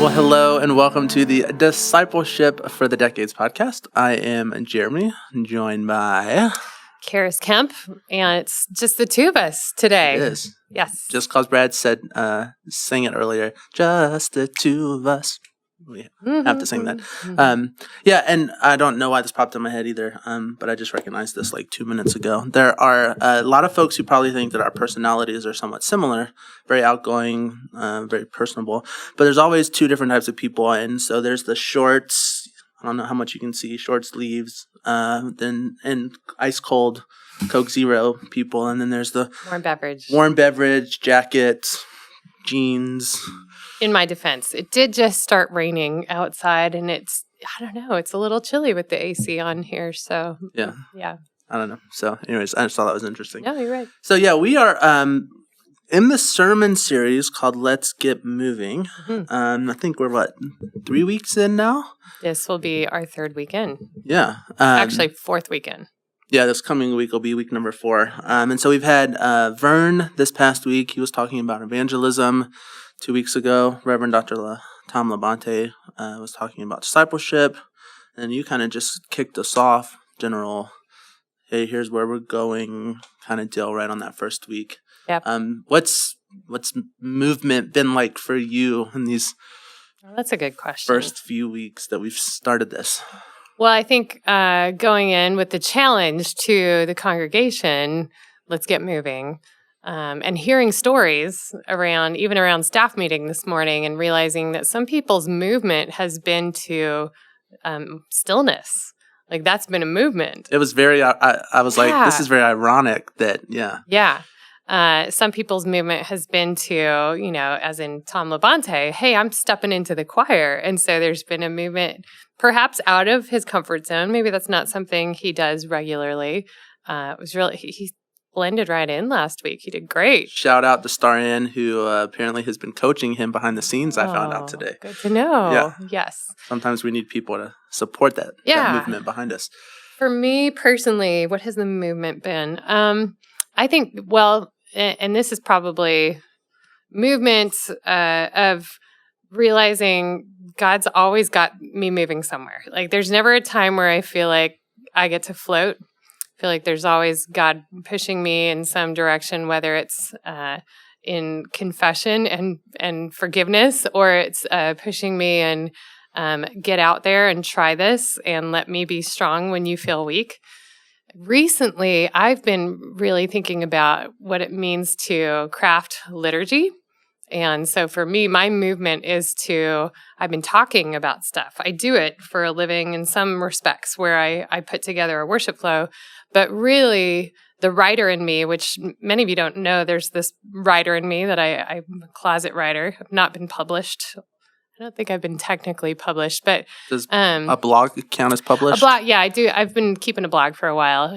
Well, hello and welcome to the Discipleship for the Decades podcast. I am Jeremy, joined by... Karis Kemp, and it's just the two of us today. It is. Yes. Just because Brad said, sang it earlier, just the two of us. We have to sing that. Yeah, and I don't know why this popped in my head either, but I just recognized this like 2 minutes ago. There are a lot of folks who probably think that our personalities are somewhat similar, very outgoing, very personable, but there's always two different types of people, and so there's the shorts, I don't know how much you can see, short sleeves, then and ice cold Coke Zero people, and then there's the warm beverage, jackets, jeans. In my defense, it did just start raining outside, and it's a little chilly with the AC on here. So yeah. I don't know. So, anyways, I just thought that was interesting. No, you're right. So yeah, we are in the sermon series called "Let's Get Moving." I think we're 3 weeks in now. This will be our third weekend. Yeah, actually fourth weekend. Yeah, this coming week will be week number 4. And so we've had Vern this past week. He was talking about evangelism. 2 weeks ago, Reverend Dr. Tom Labonte was talking about discipleship, and you kind of just kicked us off, general, hey, here's where we're going kind of deal right on that first week. Yep. What's movement been like for you in these that's a good question. First few weeks that we've started this? Well, I think going in with the challenge to the congregation, let's get moving. And hearing stories around staff meeting this morning and realizing that some people's movement has been to stillness. Like that's been a movement. It was very, I was like, this is very ironic that, Yeah. Some people's movement has been to, as in Tom Labonte, hey, I'm stepping into the choir. And so there's been a movement perhaps out of his comfort zone. Maybe that's not something he does regularly. It was really, he blended right in last week. He did great. Shout out to Starian, who apparently has been coaching him behind the scenes, I found out today. Good to know. Yeah. Yes. Sometimes we need people to support that movement behind us. For me personally, what has the movement been? I think, and this is probably movements of realizing God's always got me moving somewhere. Like there's never a time where I feel like I get to float. I feel like there's always God pushing me in some direction, whether it's in confession and forgiveness, or it's pushing me and get out there and try this and let me be strong when you feel weak. Recently, I've been really thinking about what it means to craft liturgy. And so for me, my movement is I've been talking about stuff. I do it for a living in some respects where I put together a worship flow. But really, the writer in me, which many of you don't know, there's this writer in me that I'm a closet writer. I've not been published. I don't think I've been technically published, but... Does a blog count as published? A blog, yeah, I do. I've been keeping a blog for a while.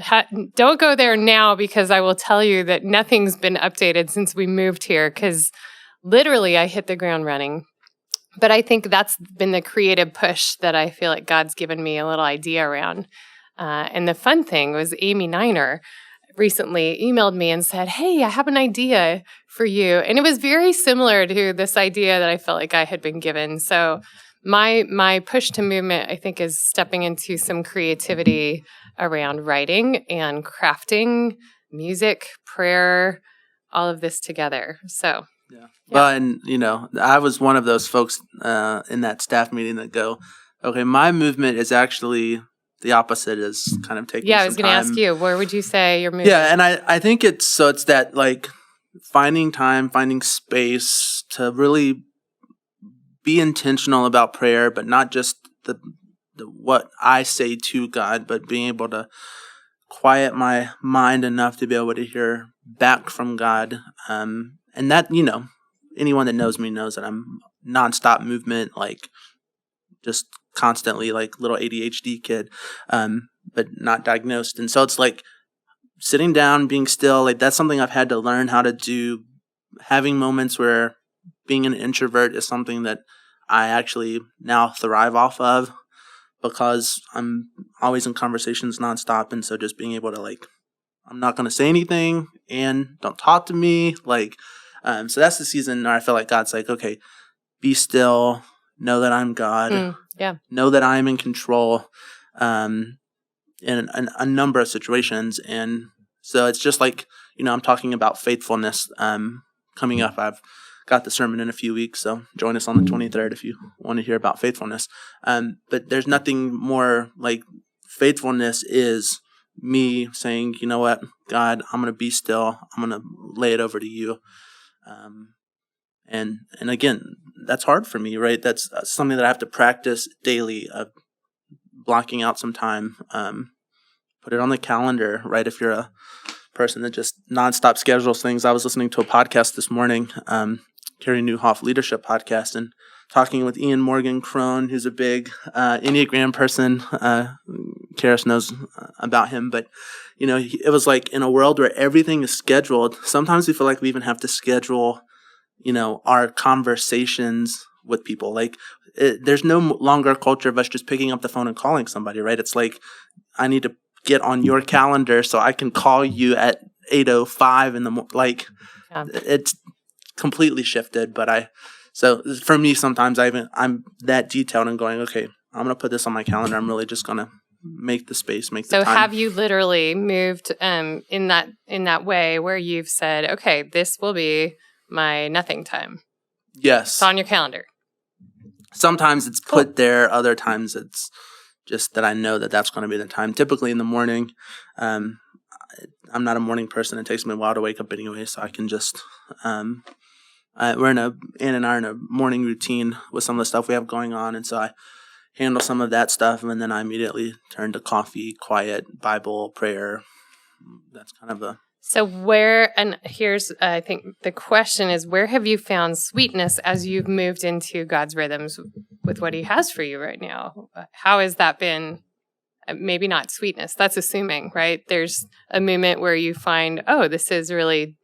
Don't go there now because I will tell you that nothing's been updated since we moved here because literally I hit the ground running. But I think that's been the creative push that I feel like God's given me a little idea around. And the fun thing was Amy Niner recently emailed me and said, hey, I have an idea for you. And it was very similar to this idea that I felt like I had been given. So my push to movement, I think, is stepping into some creativity around writing and crafting, music, prayer, all of this together. So, yeah. Well, and, I was one of those folks in that staff meeting that go, okay, my movement is actually... the opposite is kind of taking some time. Yeah, I was going to ask you, where would you say you're moving? Yeah, and I think it's that like finding time, finding space to really be intentional about prayer, but not just the what I say to God, but being able to quiet my mind enough to be able to hear back from God. And that, anyone that knows me knows that I'm nonstop movement, like just constantly like little ADHD kid, but not diagnosed. And so it's like sitting down, being still, like that's something I've had to learn how to do. Having moments where being an introvert is something that I actually now thrive off of because I'm always in conversations nonstop. And so just being able to like, I'm not going to say anything and don't talk to me. So that's the season where I feel like God's like, okay, be still know that I'm God, know that I'm in control in a number of situations. And so it's just like, I'm talking about faithfulness coming up. I've got the sermon in a few weeks, so join us on the 23rd if you want to hear about faithfulness. But there's nothing more like faithfulness is me saying, you know what, God, I'm going to be still. I'm going to lay it over to you. And again, that's hard for me, right? That's something that I have to practice daily, blocking out some time. Put it on the calendar, right? If you're a person that just nonstop schedules things. I was listening to a podcast this morning, Carrie Newhoff Leadership Podcast, and talking with Ian Morgan Crone, who's a big Enneagram person. Karis knows about him, but it was like in a world where everything is scheduled, sometimes we feel like we even have to schedule, our conversations with people. Like there's no longer a culture of us just picking up the phone and calling somebody, right? It's like, I need to get on your calendar so I can call you at 8:05 in the morning. Like it's completely shifted, so for me, sometimes I'm that detailed and going, okay, I'm going to put this on my calendar. I'm really just going to make the space, make the time. So have you literally moved in that way where you've said, okay, this will be my nothing time? Yes. It's on your calendar. Sometimes it's put there. Other times it's just that I know that that's going to be the time. Typically in the morning, I'm not a morning person. It takes me a while to wake up anyway, so I can just Ann and I are in a morning routine with some of the stuff we have going on, and so I handle some of that stuff, and then I immediately turn to coffee, quiet, Bible, prayer. That's kind of So here's, I think the question is, where have you found sweetness as you've moved into God's rhythms with what he has for you right now? How has that been? Maybe not sweetness, that's assuming, right? There's a moment where you find, oh, this is really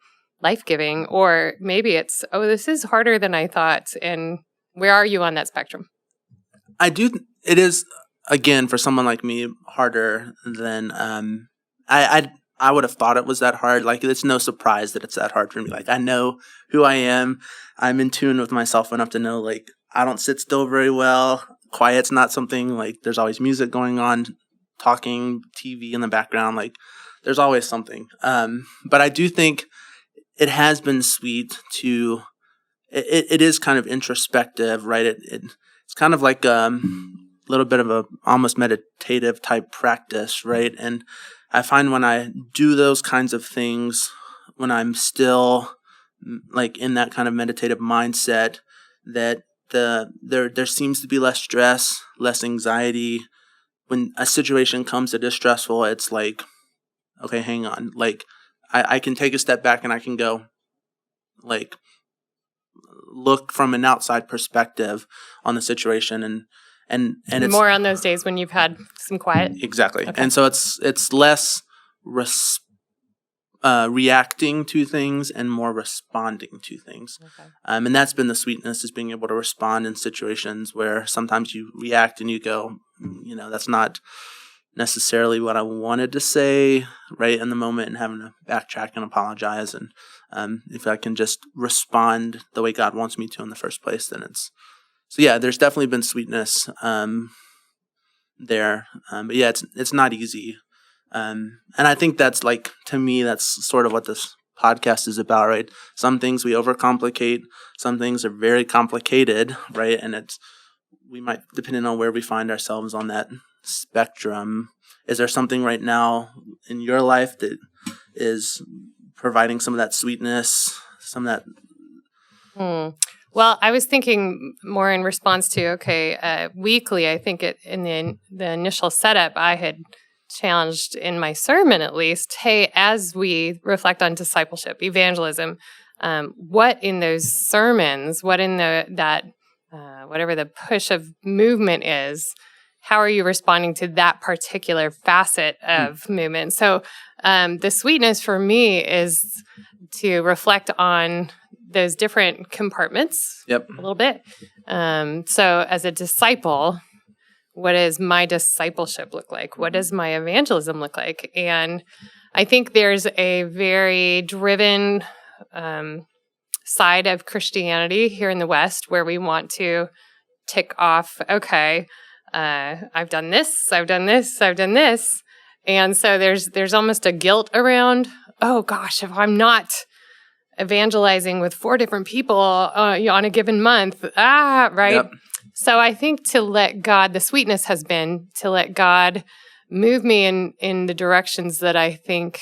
life-giving, or maybe it's, oh, this is harder than I thought. And where are you on that spectrum? It is, again, for someone like me, harder than, I would have thought it was that hard. Like, it's no surprise that it's that hard for me. Like, I know who I am. I'm in tune with myself enough to know, like, I don't sit still very well. Quiet's not something, like, there's always music going on, talking, TV in the background. Like, there's always something. But I do think it has been sweet to, it is kind of introspective, right? It's kind of like a little bit of a almost meditative type practice, right? And I find when I do those kinds of things, when I'm still like in that kind of meditative mindset, that there seems to be less stress, less anxiety. When a situation comes that is stressful, it's like, okay, hang on. Like I can take a step back and I can go, like, look from an outside perspective on the situation, and it's more on those days when you've had some quiet. Exactly. Okay. And so it's less reacting to things and more responding to things. Okay. And that's been the sweetness, is being able to respond in situations where sometimes you react and you go, that's not necessarily what I wanted to say right in the moment, and having to backtrack and apologize. And if I can just respond the way God wants me to in the first place, then so yeah, there's definitely been sweetness there. But yeah, it's not easy. And I think that's, like, to me, that's sort of what this podcast is about, right? Some things we overcomplicate. Some things are very complicated, right? And we might, depending on where we find ourselves on that spectrum. Is there something right now in your life that is providing some of that sweetness, some of that? Well, I was thinking more in response to, weekly, I think in the initial setup, I had challenged in my sermon, at least, hey, as we reflect on discipleship, evangelism, what in those sermons, what in whatever the push of movement is, how are you responding to that particular facet of movement? So the sweetness for me is to reflect on those different compartments a little bit. So as a disciple, what does my discipleship look like? What does my evangelism look like? And I think there's a very driven side of Christianity here in the West where we want to tick off, okay, I've done this, I've done this, I've done this. And so there's almost a guilt around, oh gosh, if I'm not evangelizing with 4 different people on a given month, right? Yep. So I think to let God, the sweetness has been to let God move me in the directions that I think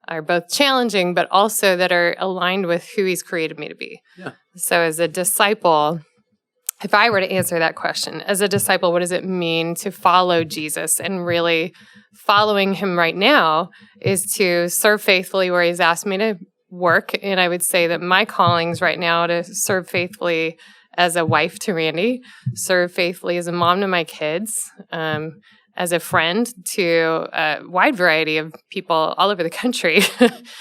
are both challenging, but also that are aligned with who he's created me to be. Yeah. So as a disciple, if I were to answer that question, as a disciple, what does it mean to follow Jesus? And really following him right now is to serve faithfully where he's asked me to work. And I would say that my callings right now to serve faithfully as a wife to Randy, serve faithfully as a mom to my kids, as a friend to a wide variety of people all over the country.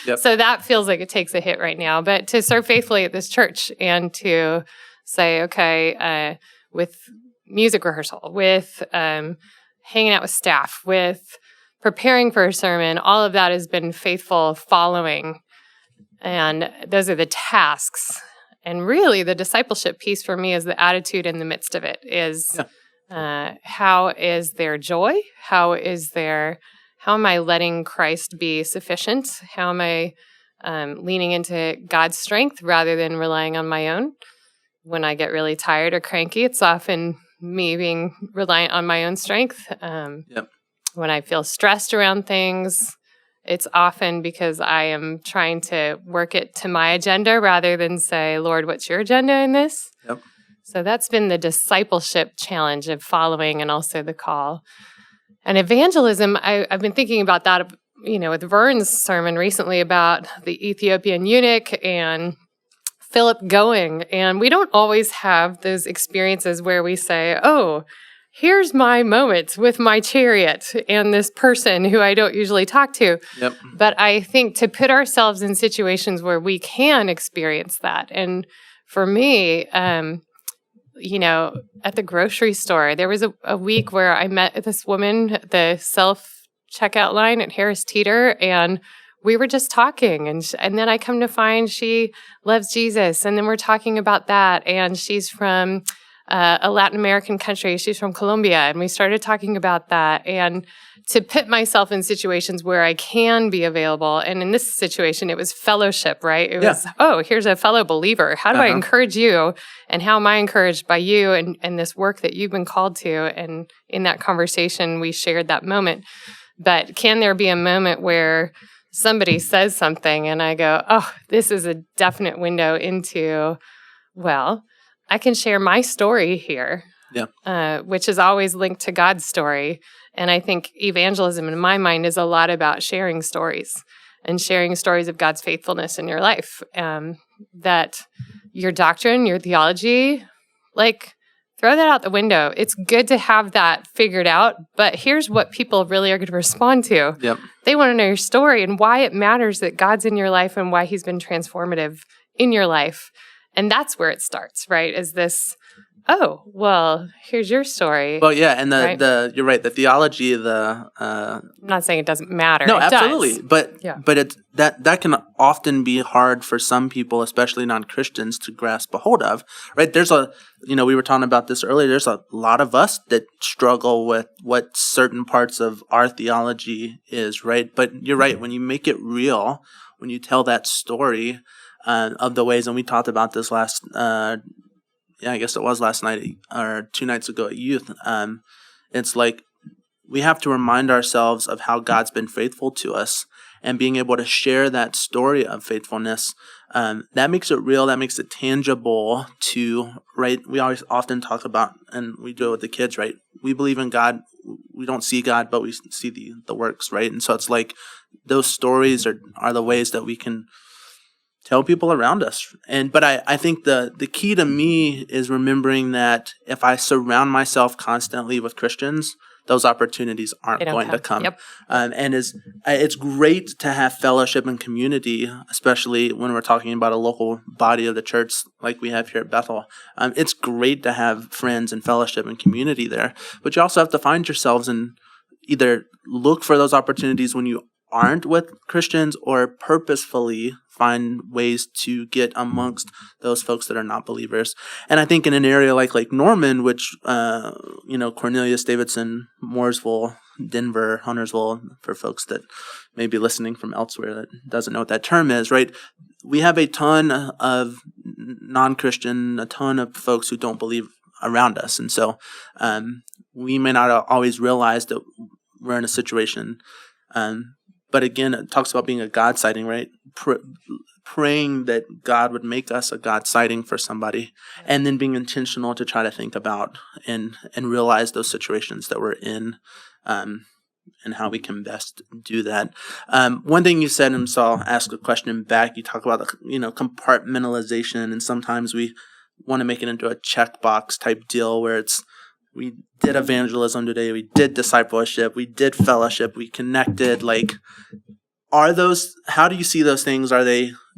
Yep. So that feels like it takes a hit right now. But to serve faithfully at this church and to say, okay, with music rehearsal, with hanging out with staff, with preparing for a sermon, all of that has been faithful following. And those are the tasks. And really the discipleship piece for me is the attitude in the midst of it is... Yeah. How is there joy? How am I letting Christ be sufficient? How am I leaning into God's strength rather than relying on my own? When I get really tired or cranky, it's often me being reliant on my own strength. Yep. When I feel stressed around things, it's often because I am trying to work it to my agenda rather than say, Lord, what's your agenda in this? Yep. So that's been the discipleship challenge of following and also the call. And evangelism, I've been thinking about that, with Vern's sermon recently about the Ethiopian eunuch and Philip going. And we don't always have those experiences where we say, oh, here's my moment with my chariot and this person who I don't usually talk to. Yep. But I think to put ourselves in situations where we can experience that. And for me, at the grocery store, there was a week where I met this woman at the self-checkout line at Harris Teeter, and we were just talking. And then I come to find she loves Jesus, and then we're talking about that. And she's from a Latin American country. She's from Colombia, and we started talking about that. And to put myself in situations where I can be available. And in this situation, it was fellowship, right? It was, here's a fellow believer. How do I encourage you? And how am I encouraged by you and this work that you've been called to? And in that conversation, we shared that moment. But can there be a moment where somebody says something and I go, oh, this is a definite window into, well, I can share my story here, which is always linked to God's story. And I think evangelism in my mind is a lot about sharing stories and sharing stories of God's faithfulness in your life. That your doctrine, your theology, throw that out the window. It's good to have that figured out, but here's what people really are going to respond to. Yep. They want to know your story and why it matters that God's in your life and why he's been transformative in your life. And that's where it starts, right? Is this, oh, well, here's your story. Well, yeah, and right? you're right. The theology, I'm not saying it doesn't matter. No, it absolutely. Does. But it's that can often be hard for some people, especially non-Christians, to grasp a hold of. Right? There's we were talking about this earlier. There's a lot of us that struggle with what certain parts of our theology is. Right? But you're right. When you make it real, when you tell that story of the ways, and we talked about this last. I guess it was last night or 2 nights ago at youth. It's like we have to remind ourselves of how God's been faithful to us and being able to share that story of faithfulness. That makes it real. That makes it tangible right? We always often talk about, and we do it with the kids, right? We believe in God. We don't see God, but we see the works, right? And so it's like those stories are the ways that we can tell people around us. But I think the key to me is remembering that if I surround myself constantly with Christians, those opportunities aren't going to come. Yep. And it's great to have fellowship and community, especially when we're talking about a local body of the church like we have here at Bethel. It's great to have friends and fellowship and community there. But you also have to find yourselves and either look for those opportunities when you aren't with Christians or purposefully find ways to get amongst those folks that are not believers. And I think in an area like Norman, which, Cornelius, Davidson, Mooresville, Denver, Huntersville, for folks that may be listening from elsewhere that doesn't know what that term is, right? We have a ton of non-Christian, a ton of folks who don't believe around us. And so we may not always realize that we're in a situation. But again, it talks about being a God sighting, right? Praying that God would make us a God sighting for somebody, and then being intentional to try to think about and realize those situations that we're in, and how we can best do that. One thing you said, and so I'll ask a question back. You talk about compartmentalization, and sometimes we want to make it into a checkbox type deal where it's, we did evangelism today, we did discipleship, we did fellowship, we connected. How do you see those things?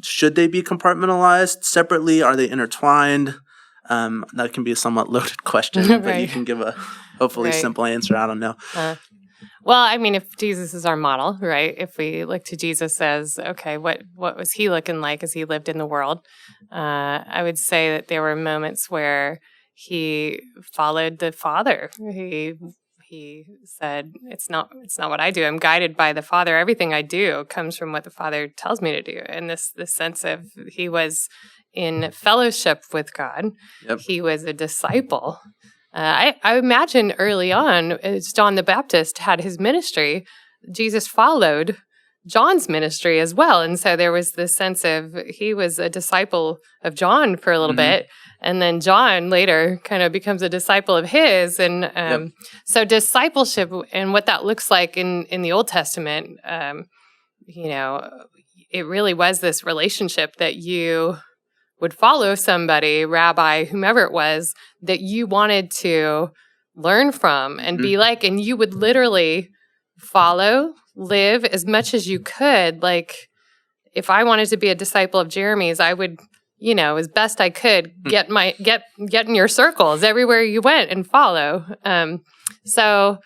Should they be compartmentalized separately? Are they intertwined? That can be a somewhat loaded question, Right. but you can give a hopefully Right. simple answer. I don't know. Well, I mean, if Jesus is our model, right? If we look to Jesus as, okay, what was he looking like as he lived in the world? I would say that there were moments where he followed the Father. He said, it's not what I do. I'm guided by the Father. Everything I do comes from what the Father tells me to do. And this sense of he was in fellowship with God. Yep. He was a disciple. I imagine early on, as John the Baptist had his ministry, Jesus followed John's ministry as well. And so there was this sense of he was a disciple of John for a little bit. And then John later kind of becomes a disciple of his. And so discipleship and what that looks like in the Old Testament, it really was this relationship that you would follow somebody, rabbi, whomever it was, that you wanted to learn from and be like, and you would literally follow, live as much as you could. Like, if I wanted to be a disciple of Jeremy's, I would, as best I could, get in your circles everywhere you went and follow. So,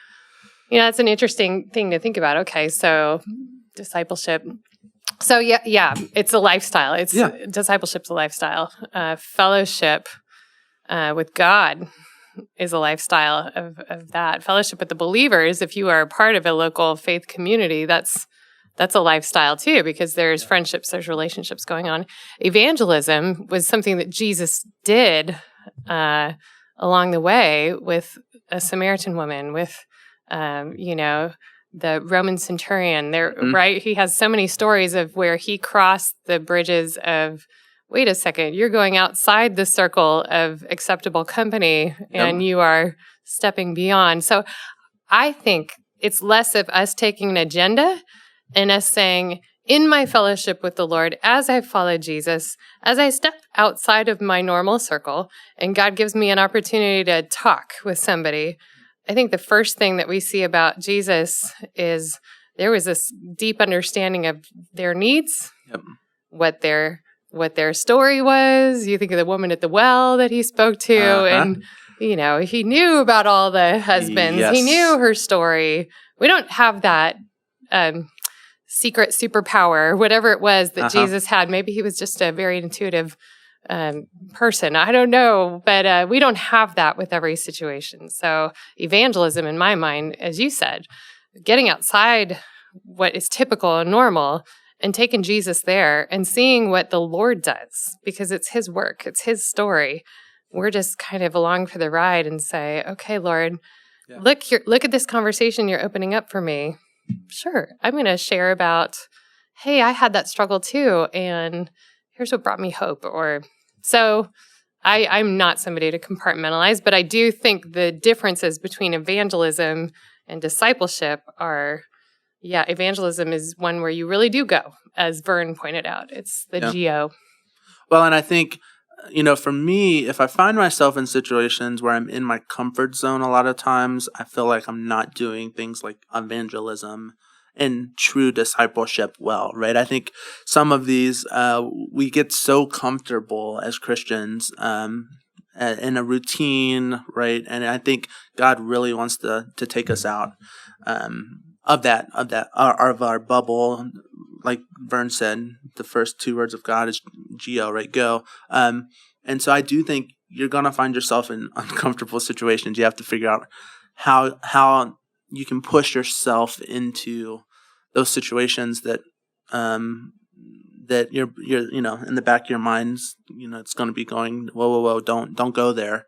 that's an interesting thing to think about. Okay, so discipleship. So yeah, it's a lifestyle. Discipleship's a lifestyle. Fellowship with God is a lifestyle of that. Fellowship with the believers, if you are a part of a local faith community, that's a lifestyle too, because there's friendships, there's relationships going on. Evangelism was something that Jesus did along the way with a Samaritan woman, with the Roman centurion there, right? He has so many stories of where he crossed the bridges of, wait a second, you're going outside the circle of acceptable company and you are stepping beyond. So I think it's less of us taking an agenda and us saying, in my fellowship with the Lord, as I follow Jesus, as I step outside of my normal circle and God gives me an opportunity to talk with somebody, I think the first thing that we see about Jesus is there was this deep understanding of their needs, what their story was. You think of the woman at the well that he spoke to, and he knew about all the husbands. Yes. He knew her story. We don't have that secret superpower, whatever it was that Jesus had. Maybe he was just a very intuitive person. I don't know, but we don't have that with every situation. So evangelism, in my mind, as you said, getting outside what is typical and normal and taking Jesus there and seeing what the Lord does, because it's his work, it's his story. We're just kind of along for the ride and say, okay, Lord, look at this conversation you're opening up for me. Sure, I'm going to share about, hey, I had that struggle too, and here's what brought me hope. So I'm not somebody to compartmentalize, but I do think the differences between evangelism and discipleship are, evangelism is one where you really do go, as Vern pointed out. It's the geo. Well, and I think, for me, if I find myself in situations where I'm in my comfort zone a lot of times, I feel like I'm not doing things like evangelism and true discipleship well, right? I think some of these, we get so comfortable as Christians in a routine, right? And I think God really wants to take us out of our bubble. Like Vern said, the first two words of God is Geo, right? Go. And so I do think you're gonna find yourself in uncomfortable situations. You have to figure out how you can push yourself into those situations that that you're in the back of your minds, it's going to be going, whoa, don't go there.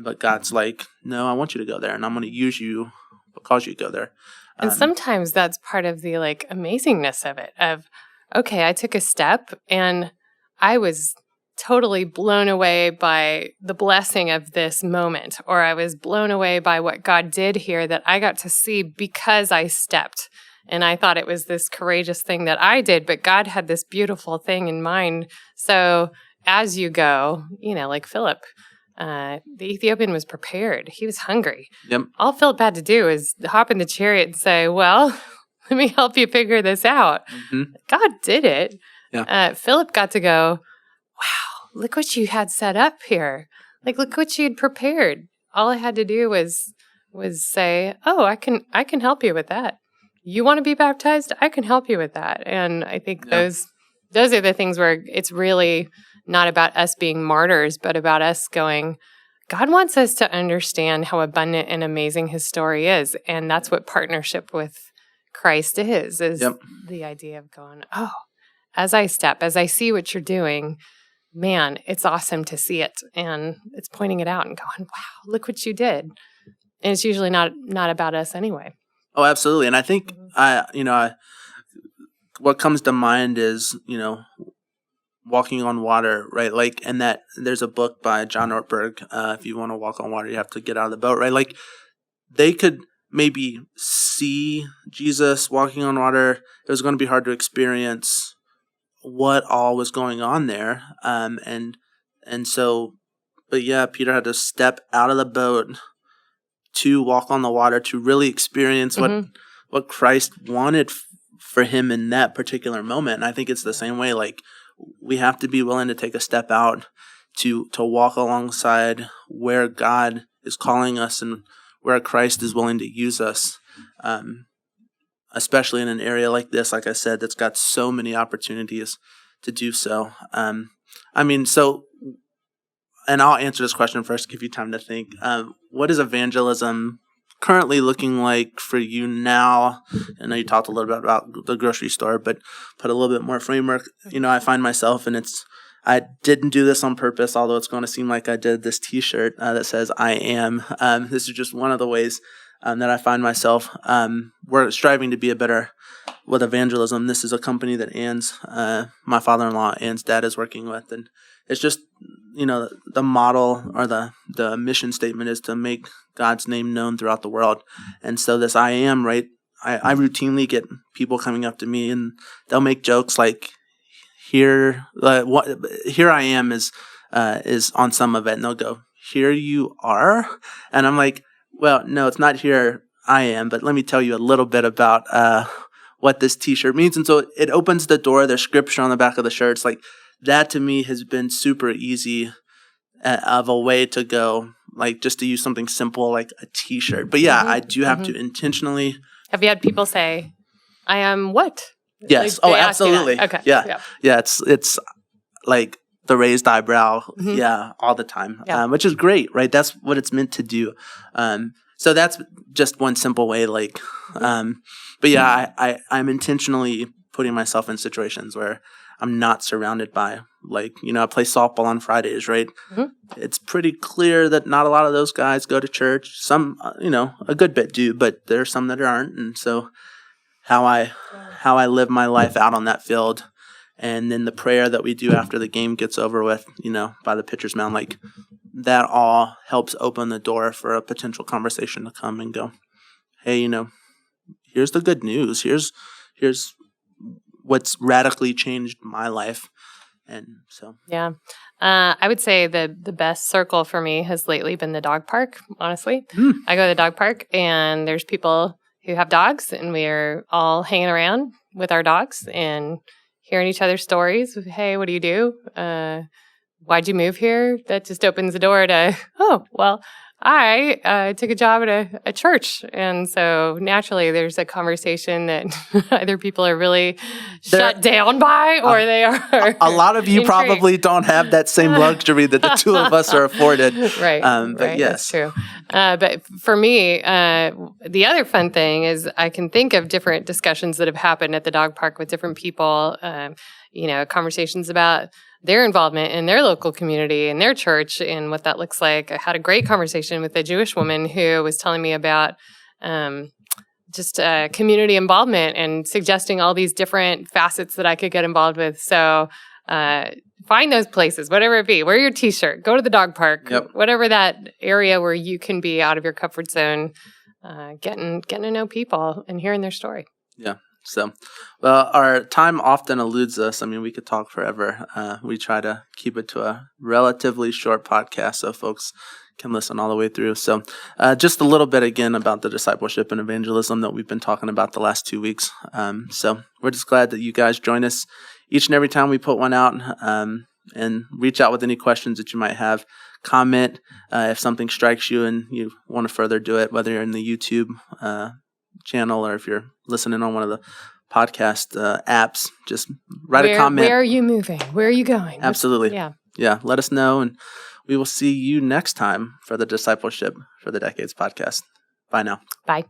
But God's like, no, I want you to go there, and I'm going to use you because you go there. And sometimes that's part of the amazingness of it, of, okay, I took a step and I was totally blown away by the blessing of this moment, or I was blown away by what God did here that I got to see because I stepped. And I thought it was this courageous thing that I did, but God had this beautiful thing in mind. So as you go, like Philip, the Ethiopian was prepared. He was hungry. Yep. All Philip had to do is hop in the chariot and say, well, let me help you figure this out. Mm-hmm. God did it. Yeah. Philip got to go, wow, look what you had set up here. Look what you had prepared. All I had to do was say, oh, I can help you with that. You want to be baptized? I can help you with that. And I think those are the things where it's really not about us being martyrs, but about us going, God wants us to understand how abundant and amazing his story is. And that's what partnership with Christ is the idea of going, oh, as I see what you're doing, man, it's awesome to see it. And it's pointing it out and going, wow, look what you did. And it's usually not about us anyway. Oh, absolutely. And I think what comes to mind is, walking on water, right? And that there's a book by John Ortberg. If you want to walk on water, you have to get out of the boat, right? They could maybe see Jesus walking on water. It was going to be hard to experience what all was going on there. And so, but yeah, Peter had to step out of the boat to walk on the water, to really experience what Christ wanted for him in that particular moment. And I think it's the same way. We have to be willing to take a step out to walk alongside where God is calling us and where Christ is willing to use us, especially in an area like this, like I said, that's got so many opportunities to do so. And I'll answer this question first, give you time to think. What is evangelism currently looking like for you now? I know you talked a little bit about the grocery store, but put a little bit more framework. I find myself, and I didn't do this on purpose, although it's going to seem like I did, this T-shirt that says I am. This is just one of the ways that I find myself. We're striving to be a better with evangelism. This is a company that my father-in-law, Ann's dad, is working with, and it's just, the model or the mission statement is to make God's name known throughout the world. And so this I am, right? I routinely get people coming up to me and they'll make jokes like, here I am is on some of it, and they'll go, here you are? And I'm like, well, no, it's not here I am, but let me tell you a little bit about what this T-shirt means. And so it opens the door. There's scripture on the back of the shirt. It's like, that to me has been super easy of a way to go, just to use something simple like a T-shirt. But yeah, I do have to intentionally. Have you had people say, I am what? Yes. Absolutely. Okay. Yeah. It's like the raised eyebrow. Mm-hmm. Yeah. All the time, which is great, right? That's what it's meant to do. So that's just one simple way. But yeah, I'm intentionally putting myself in situations where I'm not surrounded by, I play softball on Fridays, right? Mm-hmm. It's pretty clear that not a lot of those guys go to church. Some, a good bit do, but there are some that aren't. And so how I live my life out on that field, and then the prayer that we do after the game gets over with, by the pitcher's mound, that all helps open the door for a potential conversation to come and go, hey, here's the good news. Here's what's radically changed my life. And so, yeah, I would say the best circle for me has lately been the dog park. Honestly, I go to the dog park and there's people who have dogs, and we're all hanging around with our dogs and hearing each other's stories. Hey, what do you do? why'd you move here? That just opens the door to, oh, well, I took a job at a church. And so naturally there's a conversation that either people are really shut down by or they are. A lot of you intrigued. Probably don't have that same luxury that the two of us are afforded. Right. But right, yes. That's true. But for me, the other fun thing is I can think of different discussions that have happened at the dog park with different people, conversations about their involvement in their local community and their church and what that looks like. I had a great conversation with a Jewish woman who was telling me about community involvement and suggesting all these different facets that I could get involved with. So find those places, whatever it be. Wear your T-shirt. Go to the dog park. Yep. Whatever that area where you can be out of your comfort zone, getting to know people and hearing their story. Yeah. So, well, our time often eludes us. I mean, we could talk forever. We try to keep it to a relatively short podcast so folks can listen all the way through. So, just a little bit again about the discipleship and evangelism that we've been talking about the last 2 weeks. So we're just glad that you guys join us each and every time we put one out, and reach out with any questions that you might have. Comment if something strikes you and you want to further do it, whether you're in the YouTube channel or if you're listening on one of the podcast apps, just write a comment. Where are you moving? Where are you going? Absolutely. Yeah. Let us know, and we will see you next time for the Discipleship for the Decades podcast. Bye now. Bye.